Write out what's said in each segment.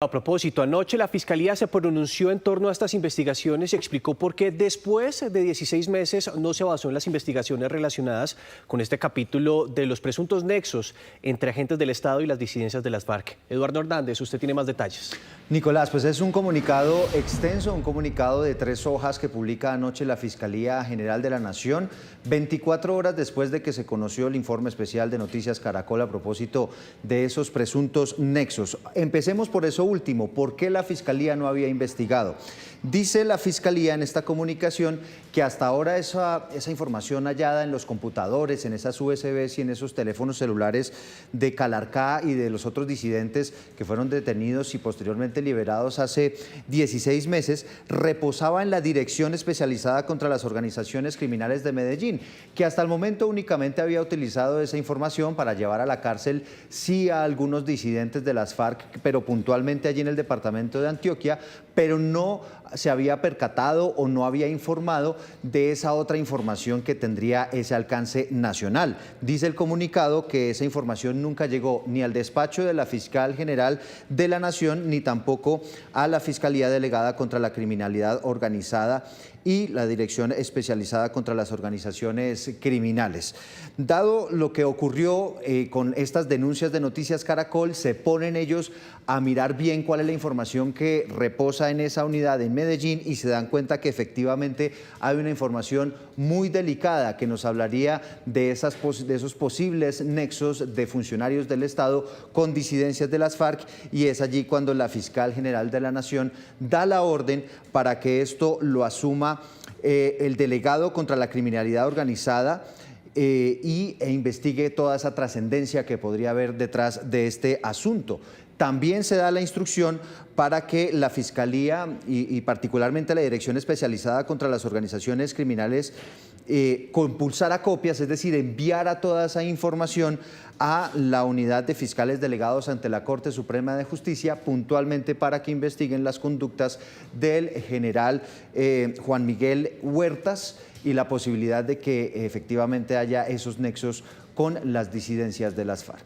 A propósito, anoche la Fiscalía se pronunció en torno a estas investigaciones y explicó por qué después de 16 meses no se avanzó en las investigaciones relacionadas con este capítulo de los presuntos nexos entre agentes del Estado y las disidencias de las FARC. Eduardo Hernández, usted tiene más detalles. Nicolás, pues es un comunicado extenso, un comunicado de 3 hojas que publica anoche la Fiscalía General de la Nación, 24 horas después de que se conoció el informe especial de Noticias Caracol a propósito de esos presuntos nexos. Empecemos por eso último, ¿por qué la Fiscalía no había investigado? Dice la Fiscalía en esta comunicación que hasta ahora esa información hallada en los computadores, en esas USBs y en esos teléfonos celulares de Calarcá y de los otros disidentes que fueron detenidos y posteriormente liberados hace 16 meses, reposaba en la Dirección Especializada contra las Organizaciones Criminales de Medellín, que hasta el momento únicamente había utilizado esa información para llevar a la cárcel sí a algunos disidentes de las FARC, pero puntualmente allí en el departamento de Antioquia, pero no se había percatado o no había informado de esa otra información que tendría ese alcance nacional. Dice el comunicado que esa información nunca llegó ni al despacho de la Fiscal General de la Nación ni tampoco a la Fiscalía Delegada contra la Criminalidad Organizada y la Dirección Especializada contra las Organizaciones Criminales. Dado lo que ocurrió con estas denuncias de Noticias Caracol, se ponen ellos a mirar bien cuál es la información que reposa en esa unidad en Medellín y se dan cuenta que efectivamente hay una información muy delicada que nos hablaría de esos posibles nexos de funcionarios del Estado con disidencias de las FARC, y es allí cuando la Fiscal General de la Nación da la orden para que esto lo asuma el delegado contra la criminalidad organizada e investigue toda esa trascendencia que podría haber detrás de este asunto. También se da la instrucción para que la Fiscalía y particularmente la Dirección Especializada contra las Organizaciones Criminales compulsara copias, es decir, enviara toda esa información a la unidad de fiscales delegados ante la Corte Suprema de Justicia, puntualmente para que investiguen las conductas del general Juan Miguel Huertas y la posibilidad de que efectivamente haya esos nexos con las disidencias de las FARC.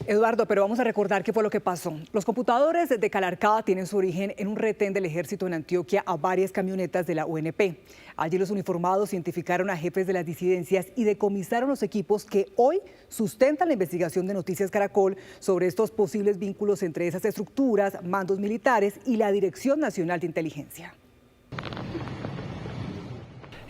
Eduardo, pero vamos a recordar qué fue lo que pasó. Los computadores de Calarcá tienen su origen en un retén del ejército en Antioquia a varias camionetas de la UNP. Allí los uniformados identificaron a jefes de las disidencias y decomisaron los equipos que hoy sustentan la investigación de Noticias Caracol sobre estos posibles vínculos entre esas estructuras, mandos militares y la Dirección Nacional de Inteligencia.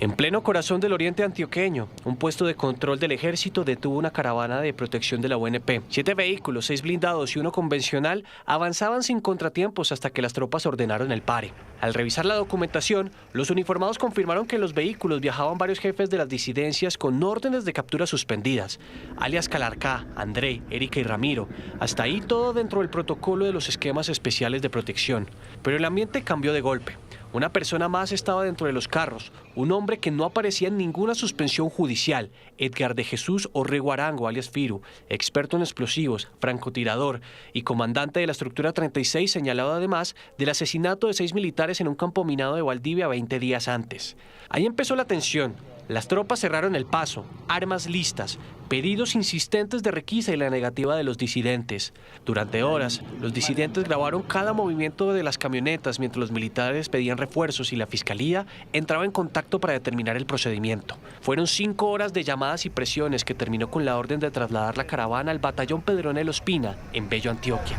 En pleno corazón del oriente antioqueño, un puesto de control del ejército detuvo una caravana de protección de la UNP. 7 vehículos, 6 blindados y uno convencional avanzaban sin contratiempos hasta que las tropas ordenaron el pare. Al revisar la documentación, los uniformados confirmaron que en los vehículos viajaban varios jefes de las disidencias con órdenes de captura suspendidas, alias Calarcá, André, Erika y Ramiro. Hasta ahí todo dentro del protocolo de los esquemas especiales de protección. Pero el ambiente cambió de golpe. Una persona más estaba dentro de los carros, un hombre que no aparecía en ninguna suspensión judicial, Edgar de Jesús Orrego Arango, alias Firu, experto en explosivos, francotirador y comandante de la estructura 36, señalado además del asesinato de 6 militares en un campo minado de Valdivia 20 días antes. Ahí empezó la tensión. Las tropas cerraron el paso, armas listas, pedidos insistentes de requisa y la negativa de los disidentes. Durante horas, los disidentes grabaron cada movimiento de las camionetas mientras los militares pedían refuerzos y la Fiscalía entraba en contacto para determinar el procedimiento. Fueron 5 horas de llamadas y presiones que terminó con la orden de trasladar la caravana al batallón Pedronel Ospina, en Bello, Antioquia.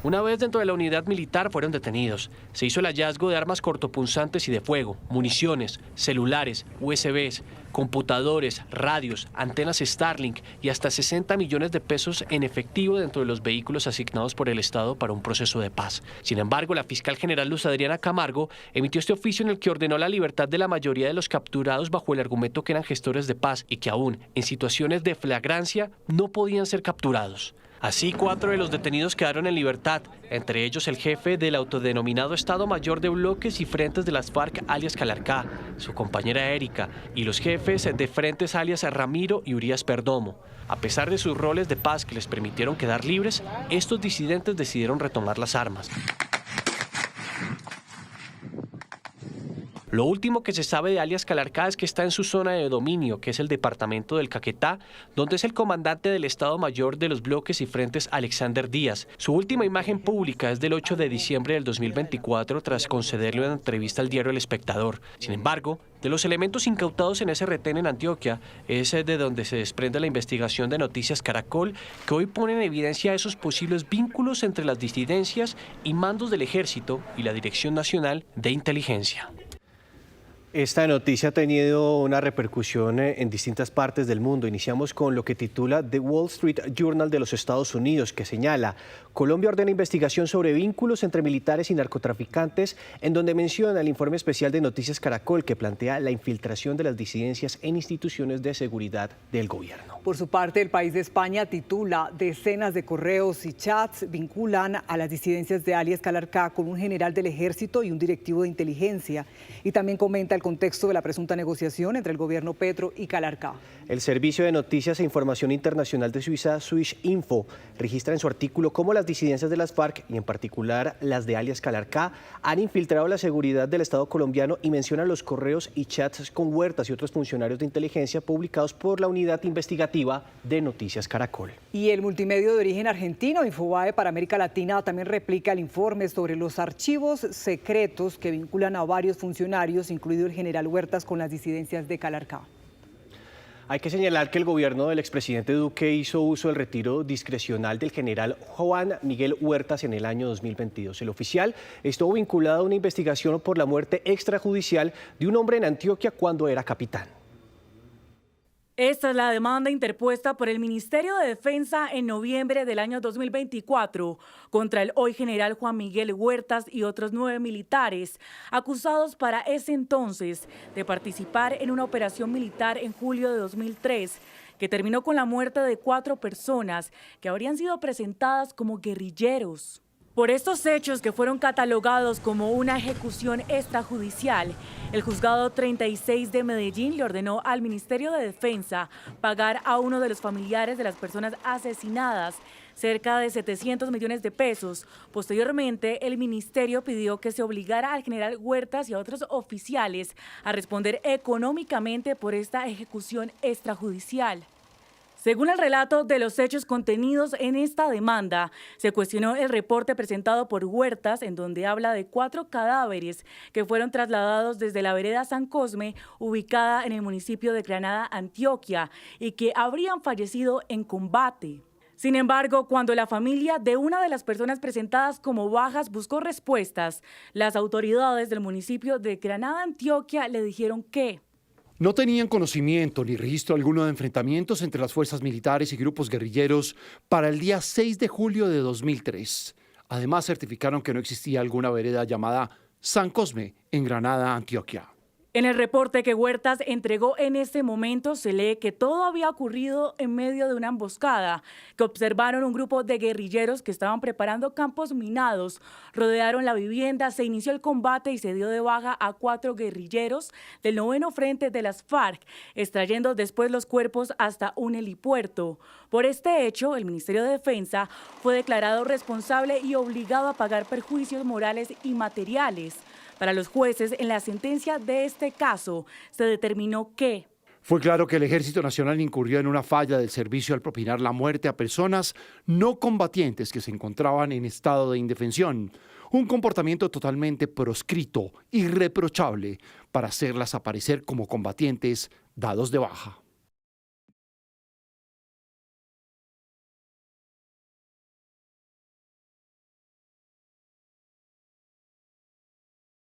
Una vez dentro de la unidad militar fueron detenidos. Se hizo el hallazgo de armas cortopunzantes y de fuego, municiones, celulares, USBs, computadores, radios, antenas Starlink y hasta 60 millones de pesos en efectivo dentro de los vehículos asignados por el Estado para un proceso de paz. Sin embargo, la fiscal general Luz Adriana Camargo emitió este oficio en el que ordenó la libertad de la mayoría de los capturados bajo el argumento que eran gestores de paz y que aún en situaciones de flagrancia no podían ser capturados. Así, 4 de los detenidos quedaron en libertad, entre ellos el jefe del autodenominado Estado Mayor de Bloques y Frentes de las FARC, alias Calarcá, su compañera Erika, y los jefes de Frentes, alias Ramiro y Urias Perdomo. A pesar de sus roles de paz que les permitieron quedar libres, estos disidentes decidieron retomar las armas. Lo último que se sabe de alias Calarcá es que está en su zona de dominio, que es el departamento del Caquetá, donde es el comandante del Estado Mayor de los bloques y frentes Alexander Díaz. Su última imagen pública es del 8 de diciembre del 2024 tras concederle una entrevista al diario El Espectador. Sin embargo, de los elementos incautados en ese retén en Antioquia, es de donde se desprende la investigación de Noticias Caracol, que hoy pone en evidencia esos posibles vínculos entre las disidencias y mandos del Ejército y la Dirección Nacional de Inteligencia. Esta noticia ha tenido una repercusión en distintas partes del mundo. Iniciamos con lo que titula The Wall Street Journal de los Estados Unidos, que señala: Colombia ordena investigación sobre vínculos entre militares y narcotraficantes, en donde menciona el informe especial de Noticias Caracol que plantea la infiltración de las disidencias en instituciones de seguridad del gobierno. Por su parte, el país de España titula: decenas de correos y chats vinculan a las disidencias de alias Calarcá con un general del ejército y un directivo de inteligencia. Y también comenta el contexto de la presunta negociación entre el gobierno Petro y Calarcá. El Servicio de Noticias e Información Internacional de Suiza, Swiss Info, registra en su artículo cómo las disidencias de las FARC, y en particular las de alias Calarcá, han infiltrado la seguridad del Estado colombiano, y menciona los correos y chats con Huertas y otros funcionarios de inteligencia publicados por la unidad investigativa de Noticias Caracol. Y el multimedio de origen argentino, Infobae para América Latina, también replica el informe sobre los archivos secretos que vinculan a varios funcionarios, incluido el general Huertas, con las disidencias de Calarcá. Hay que señalar que el gobierno del expresidente Duque hizo uso del retiro discrecional del general Juan Miguel Huertas en el año 2022. El oficial estuvo vinculado a una investigación por la muerte extrajudicial de un hombre en Antioquia cuando era capitán. Esta es la demanda interpuesta por el Ministerio de Defensa en noviembre del año 2024 contra el hoy general Juan Miguel Huertas y otros 9 militares acusados para ese entonces de participar en una operación militar en julio de 2003 que terminó con la muerte de 4 personas que habrían sido presentadas como guerrilleros. Por estos hechos, que fueron catalogados como una ejecución extrajudicial, el Juzgado 36 de Medellín le ordenó al Ministerio de Defensa pagar a uno de los familiares de las personas asesinadas cerca de 700 millones de pesos. Posteriormente, el ministerio pidió que se obligara al general Huertas y a otros oficiales a responder económicamente por esta ejecución extrajudicial. Según el relato de los hechos contenidos en esta demanda, se cuestionó el reporte presentado por Huertas, en donde habla de 4 cadáveres que fueron trasladados desde la vereda San Cosme, ubicada en el municipio de Granada, Antioquia, y que habrían fallecido en combate. Sin embargo, cuando la familia de una de las personas presentadas como bajas buscó respuestas, las autoridades del municipio de Granada, Antioquia, le dijeron que no tenían conocimiento ni registro alguno de enfrentamientos entre las fuerzas militares y grupos guerrilleros para el día 6 de julio de 2003. Además, certificaron que no existía alguna vereda llamada San Cosme en Granada, Antioquia. En el reporte que Huertas entregó en ese momento se lee que todo había ocurrido en medio de una emboscada, que observaron un grupo de guerrilleros que estaban preparando campos minados, rodearon la vivienda, se inició el combate y se dio de baja a 4 guerrilleros del 9º Frente de las FARC, extrayendo después los cuerpos hasta un helipuerto. Por este hecho, el Ministerio de Defensa fue declarado responsable y obligado a pagar perjuicios morales y materiales. Para los jueces, en la sentencia de este caso, se determinó que fue claro que el Ejército Nacional incurrió en una falla del servicio al propinar la muerte a personas no combatientes que se encontraban en estado de indefensión, un comportamiento totalmente proscrito, irreprochable, para hacerlas aparecer como combatientes dados de baja.